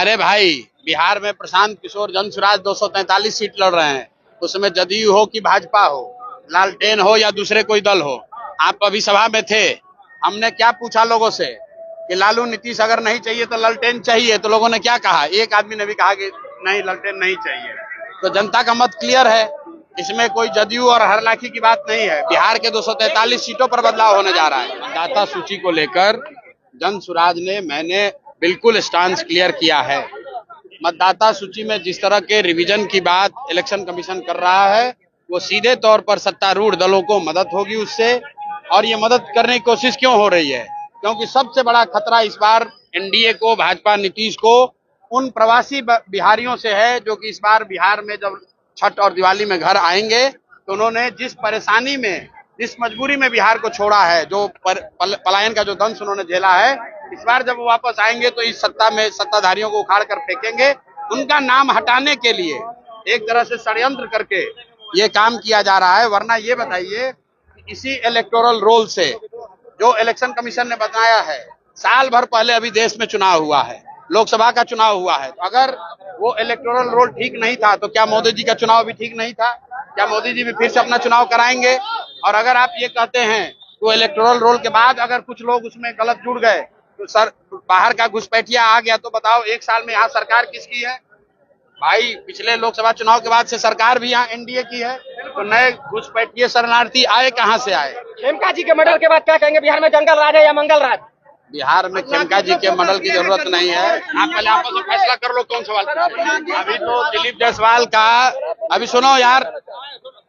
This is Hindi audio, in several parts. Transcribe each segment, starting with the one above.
अरे भाई, बिहार में प्रशांत किशोर जनसुराज 243 सीट लड़ रहे हैं। उसमें जदयू हो कि भाजपा हो, लालटेन हो या दूसरे कोई दल हो। आप अभी सभा में थे, हमने क्या पूछा लोगों से कि लालू नीतीश अगर नहीं चाहिए तो लालटेन चाहिए, तो लोगों ने क्या कहा? एक आदमी ने भी कहा कि नहीं, लालटेन नहीं चाहिए। तो जनता का मत क्लियर है, इसमें कोई जदयू और हरलाखी की बात नहीं है। बिहार के 243 सीटों पर बदलाव होने जा रहा है। मतदाता सूची को लेकर जनसुराज ने मैंने बिल्कुल स्टांस क्लियर किया है। मतदाता सूची में जिस तरह के रिवीजन की बात इलेक्शन कमीशन कर रहा है, वो सीधे तौर पर सत्तारूढ़ दलों को मदद होगी उससे। और ये मदद करने की कोशिश क्यों हो रही है? क्योंकि सबसे बड़ा खतरा इस बार एनडीए को, भाजपा नीतीश को उन प्रवासी बिहारियों से है जो कि इस बार बिहार में जब छठ और दिवाली में घर आएंगे तो उन्होंने जिस परेशानी में, जिस मजबूरी में बिहार को छोड़ा है, जो पलायन का जो दंश उन्होंने झेला है, इस बार जब वो वापस आएंगे तो इस सत्ता में सत्ताधारियों को उखाड़ कर फेंकेंगे। उनका नाम हटाने के लिए एक तरह से षड्यंत्र करके ये काम किया जा रहा है। वरना ये बताइए, इसी इलेक्टोरल रोल से जो इलेक्शन कमीशन ने बताया है, साल भर पहले अभी देश में चुनाव हुआ है, लोकसभा का चुनाव हुआ है। तो अगर वो इलेक्टोरल रोल ठीक नहीं था तो क्या मोदी जी का चुनाव भी ठीक नहीं था? क्या मोदी जी भी फिर से अपना चुनाव कराएंगे? और अगर आप ये कहते हैं तो इलेक्टोरल रोल के बाद अगर कुछ लोग उसमें गलत जुड़ गए तो सर बाहर का घुसपैठिया आ गया, तो बताओ एक साल में यहाँ सरकार किसकी है? भाई, पिछले लोकसभा चुनाव के बाद से सरकार भी यहाँ एनडीए की है, तो नए घुसपैठिए शरणार्थी आए कहाँ से आए? खेमका जी के मर्डर के बाद क्या कहेंगे, बिहार में जंगल राज है या मंगल राज? बिहार में खेमका जी के मॉडल की जरूरत नहीं है। आप पहले आपस में फैसला कर लो कौन सवाल। अभी तो दिलीप जायसवाल का, अभी सुनो यार,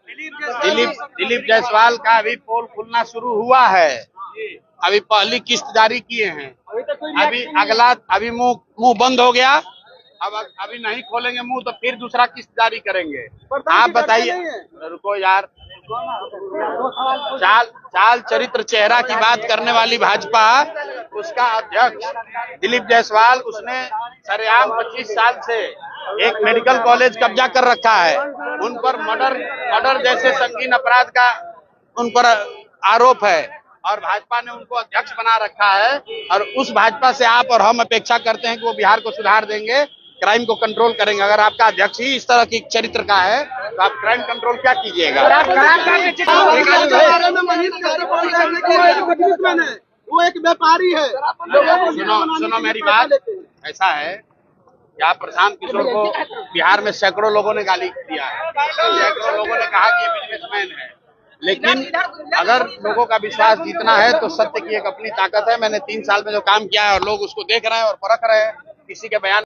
दिलीप जायसवाल का अभी पोल खुलना शुरू हुआ है। अभी पहली किस्त जारी किए हैं, अभी अगला, अभी मुंह बंद हो गया, अब अभी नहीं खोलेंगे मुंह तो फिर दूसरा किस्त जारी करेंगे। आप बताइए, रुको यार, चाल चरित्र चेहरा की बात करने वाली भाजपा, उसका अध्यक्ष दिलीप जायसवाल, उसने सरेआम 25 साल से एक मेडिकल कॉलेज कब्जा कर रखा है। उन पर मर्डर जैसे संगीन अपराध का उन पर आरोप है और भाजपा ने उनको अध्यक्ष बना रखा है। और उस भाजपा से आप और हम अपेक्षा करते हैं कि वो बिहार को सुधार देंगे, क्राइम को कंट्रोल करेंगे। अगर आपका अध्यक्ष ही इस तरह की चरित्र का है तो आप क्राइम कंट्रोल क्या कीजिएगा? वो एक व्यापारी है। सुनो मेरी बात, ऐसा है कि आप प्रशांत किशोर को बिहार में सैकड़ों लोगों ने गाली दिया है, सैकड़ों लोगों ने कहा कि ये बिजनेसमैन है। लेकिन अगर लोगों का विश्वास जीतना है तो सत्य की एक अपनी ताकत है। मैंने 3 साल में जो काम किया है और लोग उसको देख रहे हैं और परख रहे हैं, किसी के बयान